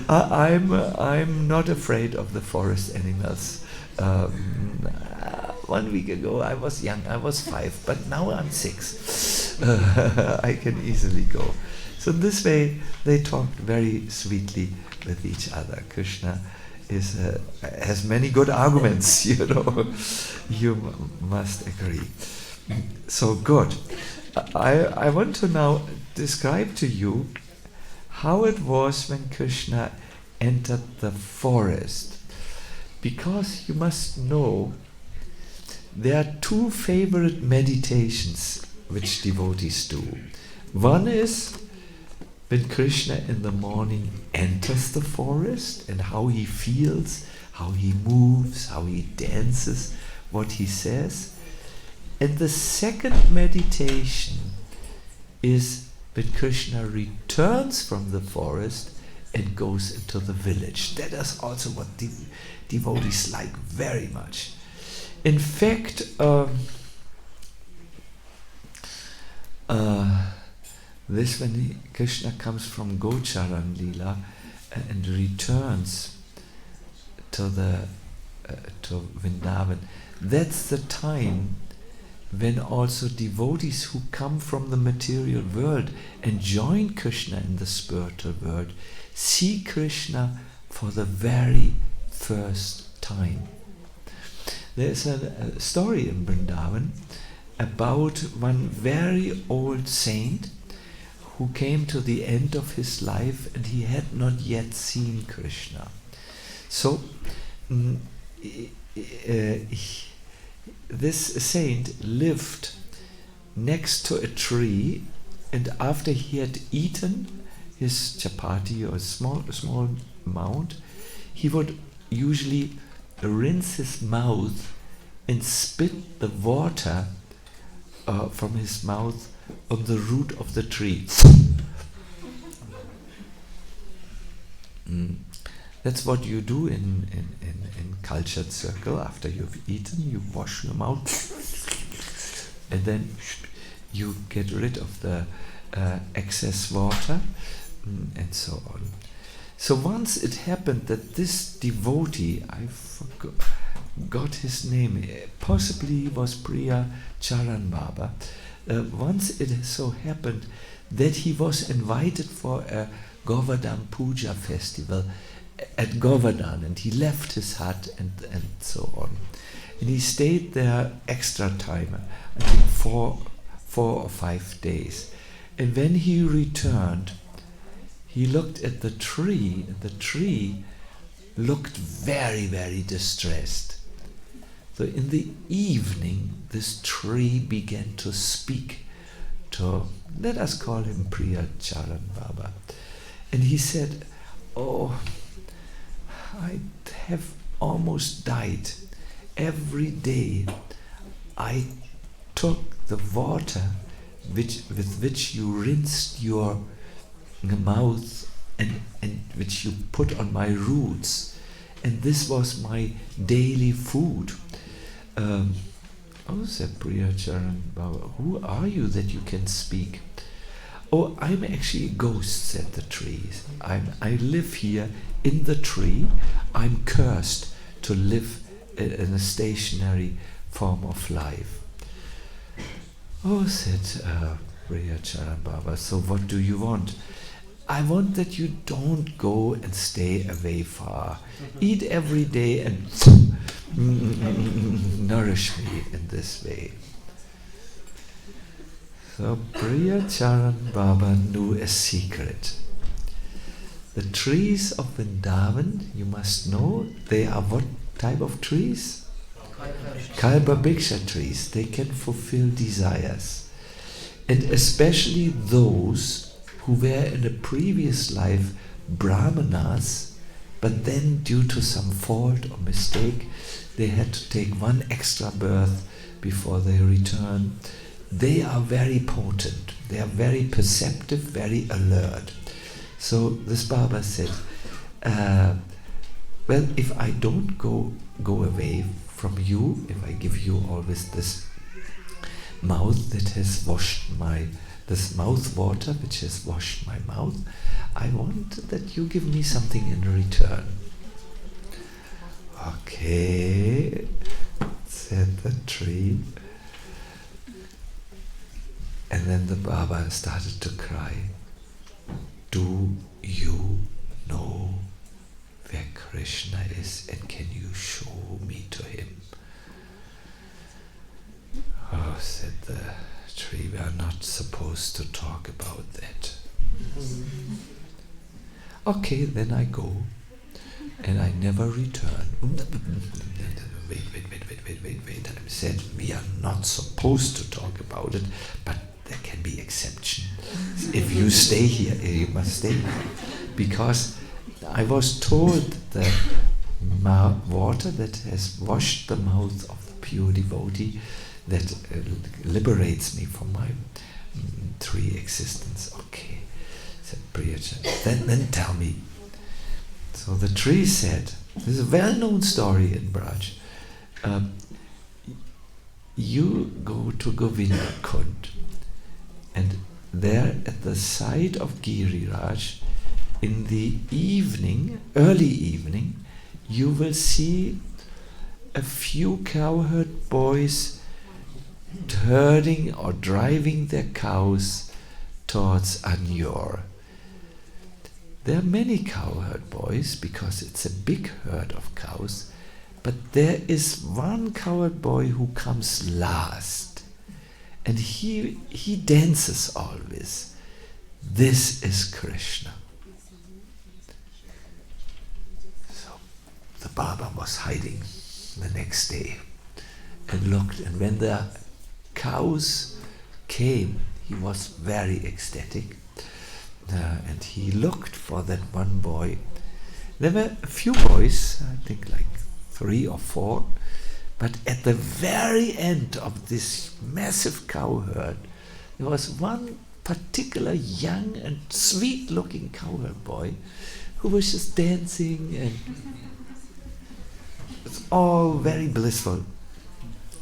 I'm not afraid of the forest animals. 1 week ago I was young, I was 5, but now I'm 6. I can easily go. So this way they talked very sweetly with each other. Krishna has many good arguments, you must agree. So good. I want to now describe to you how it was when Krishna entered the forest. Because you must know, there are 2 favorite meditations which devotees do. One is when Krishna in the morning enters the forest and how he feels, how he moves, how he dances, what he says. And the second meditation is when Krishna returns from the forest and goes into the village. That is also what devotees like very much. In fact, this when Krishna comes from Krsna Lila and returns to Vrindavan, that's the time when also devotees who come from the material world and join Krishna in the spiritual world see Krishna for the very first time. There's a story in Vrindavan about one very old saint who came to the end of his life and he had not yet seen Krishna. So this saint lived next to a tree, and after he had eaten his chapati or a small amount, he would usually rinse his mouth and spit the water from his mouth on the root of the tree. That's what you do in cultured circle. After you've eaten, you wash your mouth and then you get rid of the excess water and so on. So once it happened that this devotee, I forgot his name, possibly was Priya Charan Baba, once it so happened that he was invited for a Govardhan Puja festival at Govardhan, and he left his hut and so on. And he stayed there extra time, I think 4 or 5 days. And when he returned, he looked at the tree, and the tree looked very, very distressed. So in the evening, this tree began to speak to, let us call him Priya Charan Baba. And he said, "Oh, I have almost died. Every day I took the water with which you rinsed your mouth and which you put on my roots, and this was my daily food." Oh, said Priya Charan Baba, "Who are you that you can speak?" "Oh, I'm actually a ghost," said the tree. I live here in the tree. I'm cursed to live in a stationary form of life. "Oh," said Priya Charan Baba, "so what do you want?" "I want that you don't go and stay away far. Eat every day and nourish me in this way." So Priya Charan Baba knew a secret. the trees of Vrindavan, you must know, they are what type of trees? Kalpabhiksha trees. They can fulfill desires. And especially those who were in a previous life brahmanas, but then due to some fault or mistake, they had to take one extra birth before they return. They are very potent. They are very perceptive, very alert. So this Baba said, well, if I don't go away from you, if I give you always this mouth that has washed this mouth water which has washed my mouth, I want that you give me something in return. Okay, said the tree. And then the Baba started to cry. Do you know where Krishna is, and can you show me to him? Oh, said the tree, we are not supposed to talk about that. Okay, then I go, and I never return. Wait. I said, we are not supposed to talk about it, but there can be exception. If you stay here, you must stay here. Because I was told the water that has washed the mouth of the pure devotee, that liberates me from my three existence. Okay, said Priyachan. Then tell me. So the tree said, this is a well-known story in Braj. You go to Govinda Kund, and there at the side of Giriraj, in the evening, early evening, you will see a few cowherd boys herding or driving their cows towards Anyor. There are many cowherd boys because it's a big herd of cows, but there is one cowherd boy who comes last, and he dances always. This is Krishna. So the Baba was hiding the next day and looked, and when the cows came, he was very ecstatic, and he looked for that one boy. There were a few boys, I think like 3 or 4, but at the very end of this massive cow herd, there was one particular young and sweet-looking cowherd boy who was just dancing, and it's all very blissful.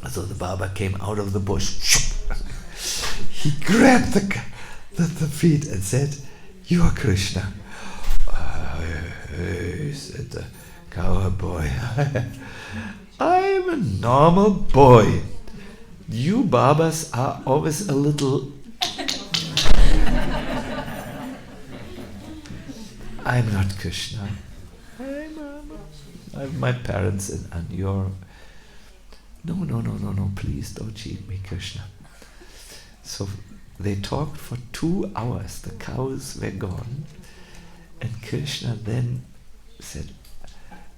So the Baba came out of the bush. He grabbed the feet and said, "You are Krishna." Said the cowherd boy, "I'm a normal boy. You Babas are always a little..." "I'm not Krishna. I have my parents in Anyor." No, please don't cheat me, Krishna. So they talked for 2 hours. The cows were gone, and Krishna then said,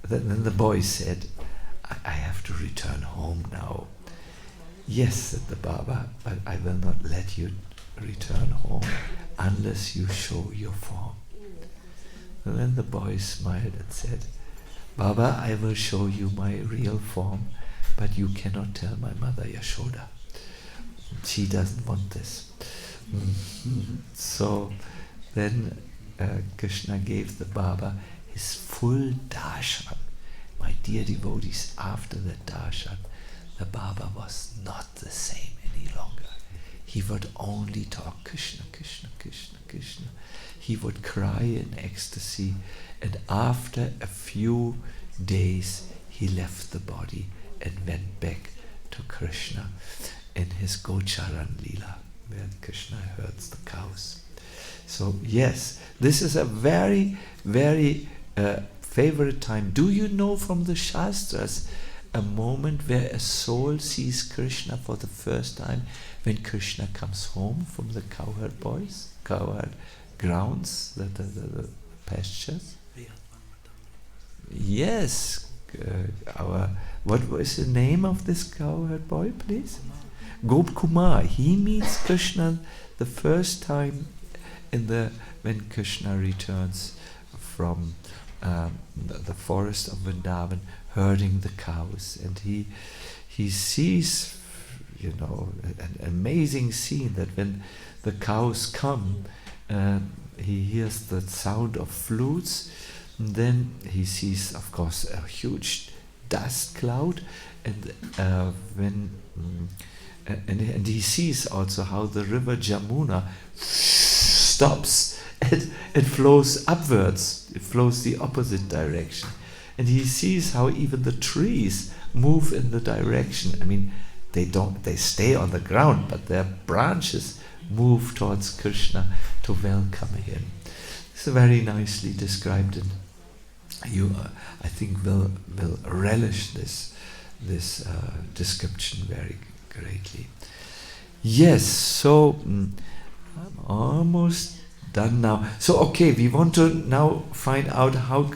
then the boy said, I have to return home now." "Yes," said the Baba, "but I will not let you return home unless you show your form." And then the boy smiled and said, "Baba, I will show you my real form, but you cannot tell my mother Yashoda. She doesn't want this." So then Krishna gave the Baba his full darshan. My dear devotees, after the darshan, the Baba was not the same any longer. He would only talk Krishna, Krishna, Krishna, Krishna. He would cry in ecstasy, and after a few days he left the body and went back to Krishna in his Gocharan Lila, where Krishna herds the cows. So yes, this is a very, very favorite time. Do you know from the Shastras a moment where a soul sees Krishna for the first time, when Krishna comes home from the cowherd grounds, the pastures? Yes, what was the name of this cowherd boy, please? Gop Kumar. He meets Krishna the first time when Krishna returns from the forest of Vrindavan, herding the cows, and he sees, an amazing scene that when the cows come, he hears the sound of flutes. And then he sees, of course, a huge dust cloud, and and he sees also how the river Jamuna stops and it flows upwards. It flows the opposite direction, and he sees how even the trees move in the direction. I mean, they stay on the ground, but their branches move towards Krishna to welcome him. It's very nicely described, and you, I think, will relish this description very greatly. Yes, so I'm almost done now. So okay, we want to now find out how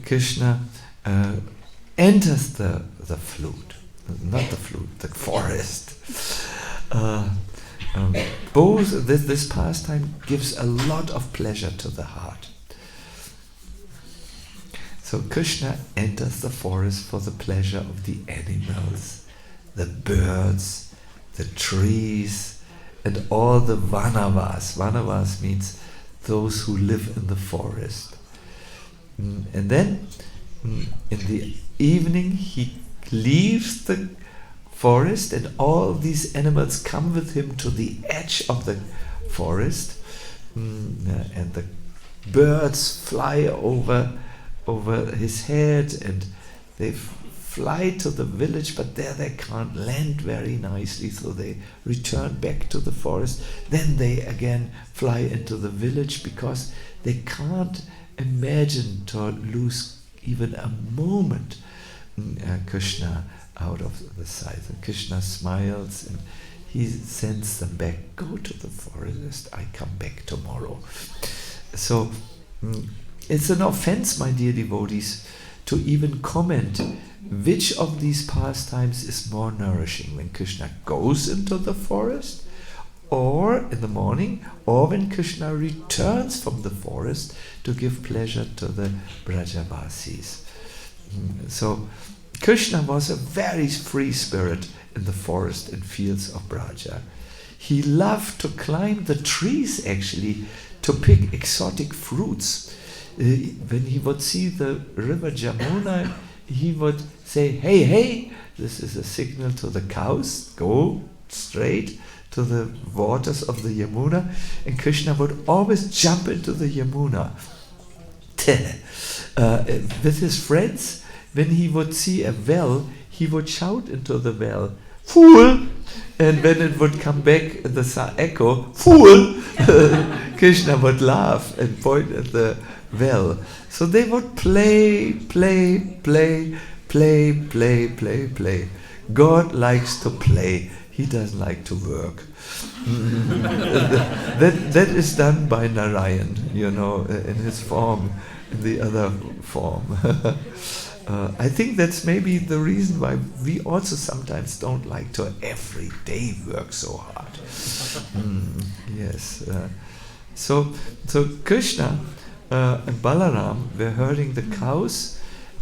Krishna enters the flute, not the flute, the forest. Both this pastime gives a lot of pleasure to the heart. So Krishna enters the forest for the pleasure of the animals, the birds, the trees, and all the vanavas. Vanavas means those who live in the forest. And then in the evening he leaves the forest, and all these animals come with him to the edge of the forest, and the birds fly over his head, and they fly to the village, but there they can't land very nicely, so they return back to the forest. Then they again fly into the village, because they can't imagine to lose even a moment Krishna out of the sight. And Krishna smiles and he sends them back. Go to the forest, I come back tomorrow. So it's an offense, my dear devotees, to even comment which of these pastimes is more nourishing, when Krishna goes into the forest, or in the morning, or when Krishna returns from the forest to give pleasure to the Brajavasis. So Krishna was a very free spirit in the forest and fields of Braja. He loved to climb the trees, actually, to pick exotic fruits. When he would see the river Jamuna, he would say, hey, hey, this is a signal to the cows, go straight to the waters of the Yamuna. And Krishna would always jump into the Yamuna. With his friends, when he would see a well, he would shout into the well, fool! And when it would come back, the echo, fool! Krishna would laugh and point at the well. So they would play. God likes to play. He doesn't like to work. that is done by Narayan, in his form, in the other form. I think that's maybe the reason why we also sometimes don't like to every day work so hard. Yes. So Krishna and Balaram were herding the cows,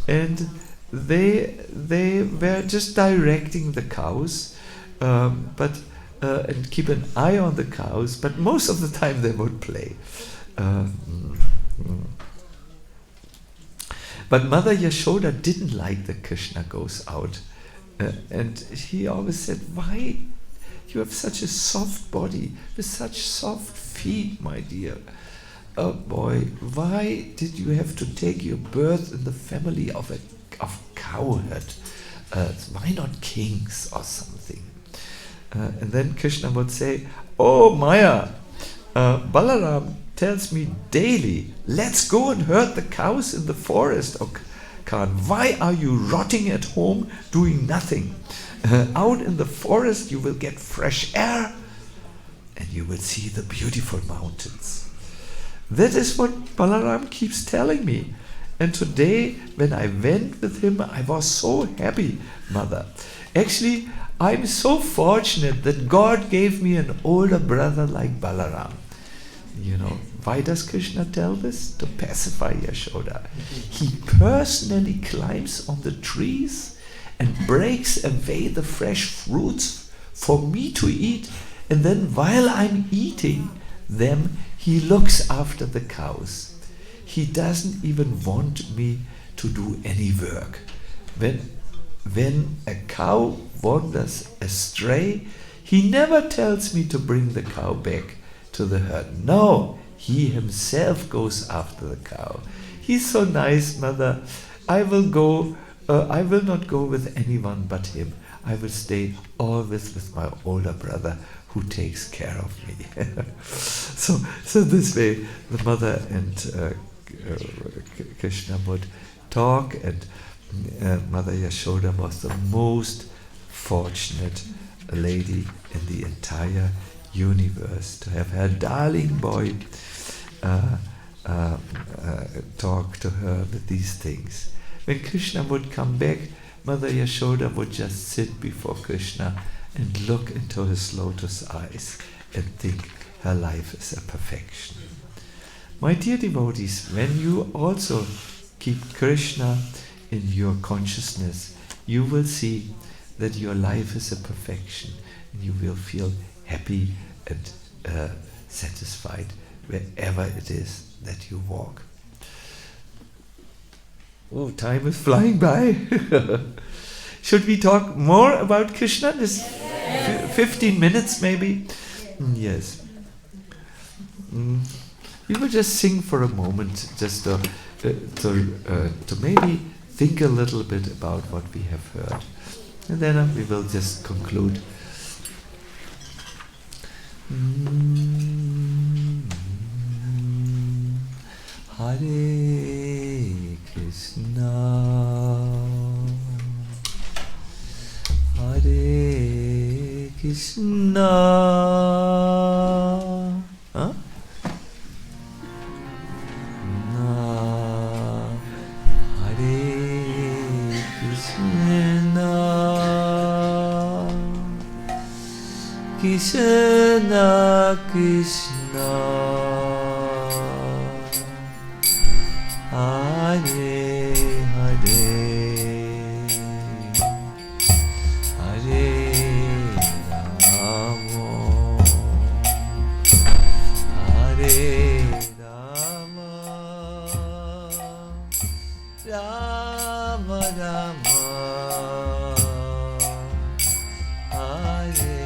and they were just directing the cows, and keep an eye on the cows, but most of the time they would play. But Mother Yashoda didn't like that Krishna goes out, and he always said, why you have such a soft body with such soft feet, my dear? Oh boy, why did you have to take your birth in the family of cowherd? Why not kings or something? And then Krishna would say, oh Maya, Balaram tells me daily, let's go and herd the cows in the forest. Oh Khan, why are you rotting at home doing nothing? Out in the forest you will get fresh air and you will see the beautiful mountains. That is what Balaram keeps telling me. And today, when I went with him, I was so happy, Mother. Actually, I'm so fortunate that God gave me an older brother like Balaram. You know, why does Krishna tell this? To pacify Yashoda. He personally climbs on the trees and breaks away the fresh fruits for me to eat. And then while I'm eating them, he looks after the cows. He doesn't even want me to do any work. When a cow wanders astray, he never tells me to bring the cow back to the herd. No, he himself goes after the cow. He's so nice, Mother. I will not go with anyone but him. I will stay always with my older brother who takes care of me. so this way the Mother and Krishna would talk, and Mother Yashoda was the most fortunate lady in the entire universe to have her darling boy talk to her with these things. When Krishna would come back, Mother Yashoda would just sit before Krishna and look into his lotus eyes and think her life is a perfection. My dear devotees, when you also keep Krishna in your consciousness, you will see that your life is a perfection, and you will feel happy and satisfied wherever it is that you walk. Oh, time is flying by. Should we talk more about Krishna? This 15 minutes maybe? Yes. We will just sing for a moment, just to maybe think a little bit about what we have heard. And then we will just conclude. Hare Krishna, Hare Krishna. Huh? Krishna Krishna Hare Hare Hare Rama Hare Rama Rama Rama Hare